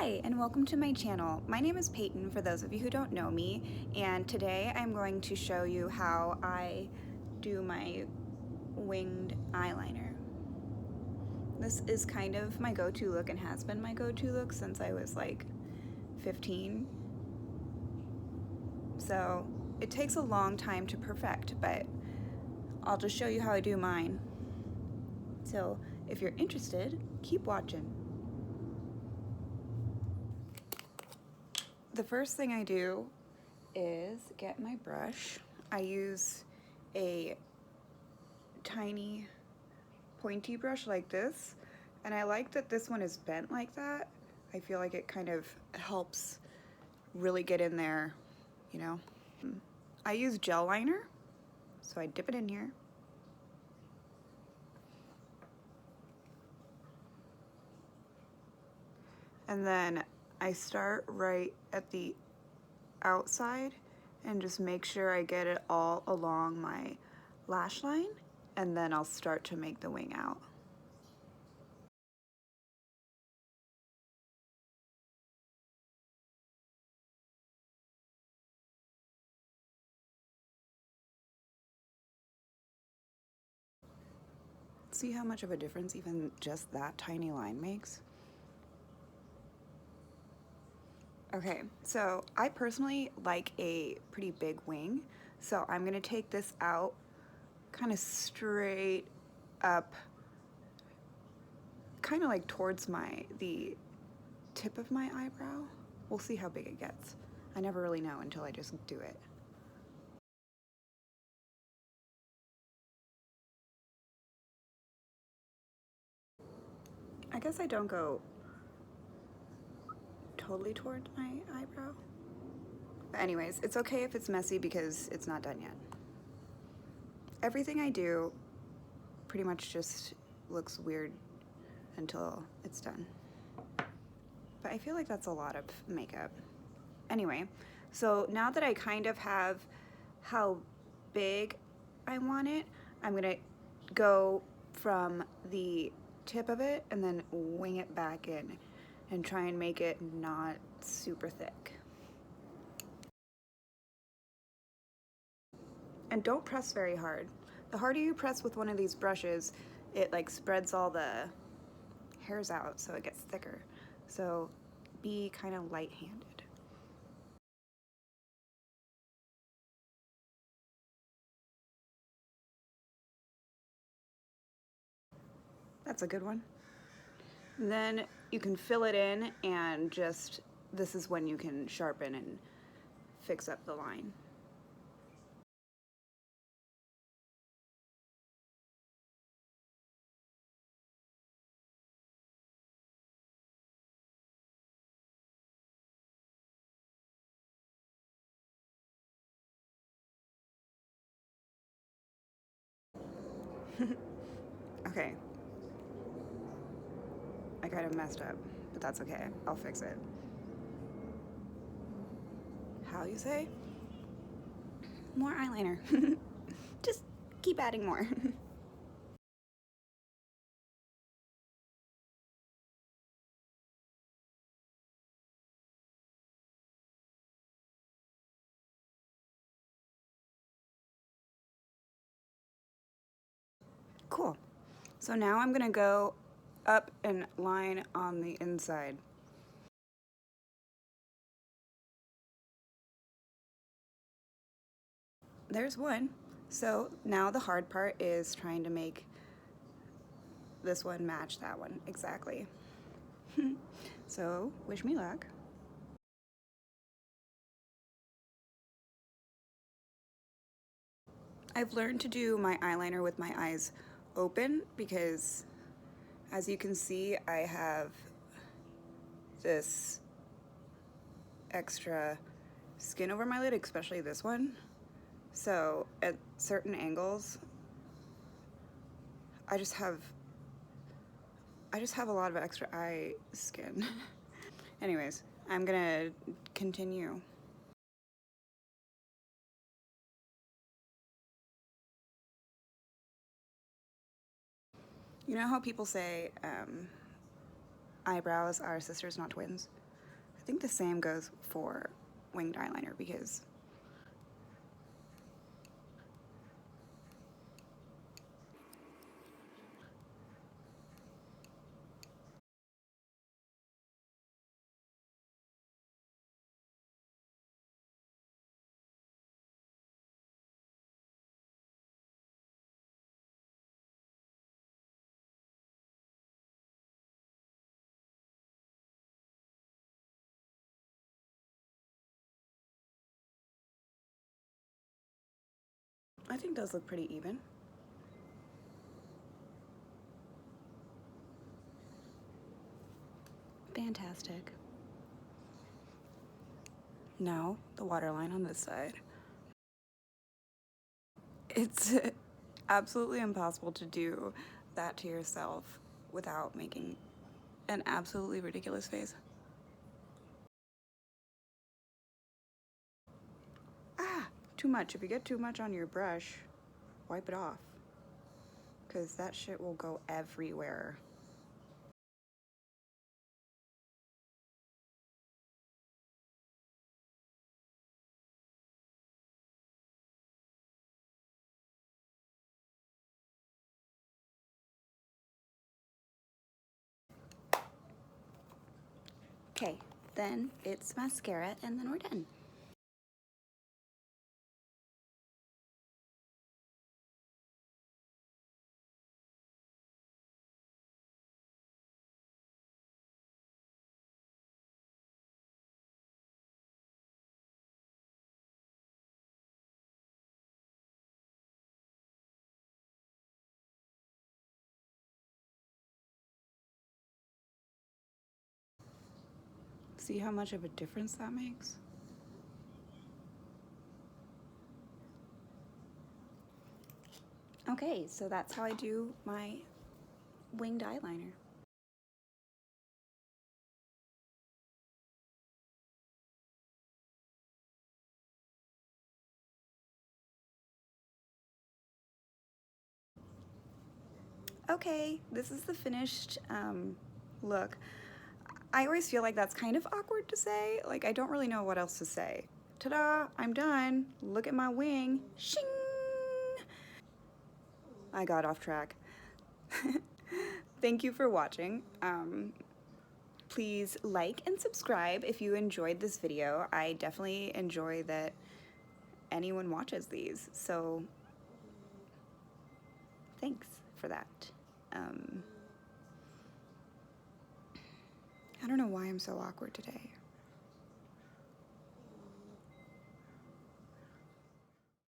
Hi, and welcome to my channel. My name is Peyton, for those of you who don't know me, and today I'm going to show you how I do my winged eyeliner. This is kind of my go-to look and has been my go-to look since I was like 15. So it takes a long time to perfect, but I'll just show you how I do mine. So if you're interested, keep watching. The first thing I do is get my brush. I use a tiny pointy brush like this, and I like that this one is bent like that. I feel like it kind of helps really get in there, you know. I use gel liner, so I dip it in here. And then I start right at the outside and just make sure I get it all along my lash line, and then I'll start to make the wing out. See how much of a difference even just that tiny line makes? Okay, so I personally like a pretty big wing, so I'm gonna take this out kind of straight up, kind of like towards the tip of my eyebrow. We'll see how big it gets. I never really know until I just do it. I guess I don't go totally towards my eyebrow. But anyways, it's okay if it's messy because it's not done yet. Everything I do pretty much just looks weird until it's done. But I feel like that's a lot of makeup. Anyway, so now that I kind of have how big I want it, I'm gonna go from the tip of it and then wing it back in and try and make it not super thick. And don't press very hard. The harder you press with one of these brushes, it like spreads all the hairs out so it gets thicker. So be kind of light-handed. That's a good one. And then you can fill it in and just, this is when you can sharpen and fix up the line. Okay. I kind of messed up, but that's okay. I'll fix it. How you say? More eyeliner. Just keep adding more. Cool. So now I'm gonna go up and line on the inside. There's one. So now the hard part is trying to make this one match that one exactly. So wish me luck. I've learned to do my eyeliner with my eyes open because, as you can see, I have this extra skin over my lid, especially this one. So at certain angles, I just have a lot of extra eye skin. Anyways, I'm gonna continue. You know how people say eyebrows are sisters, not twins? I think the same goes for winged eyeliner because I think those look pretty even. Fantastic. Now the waterline on this side. It's absolutely impossible to do that to yourself without making an absolutely ridiculous face. Ah, too much. If you get too much on your brush, wipe it off, because that shit will go everywhere. Okay, then it's mascara, and then we're done. See how much of a difference that makes? Okay, so that's how I do my winged eyeliner. Okay, this is the finished look. I always feel like that's kind of awkward to say. Like, I don't really know what else to say. Ta-da, I'm done. Look at my wing. Shing! I got off track. Thank you for watching. Please like and subscribe if you enjoyed this video. I definitely enjoy that anyone watches these, so thanks for that. I don't know why I'm so awkward today.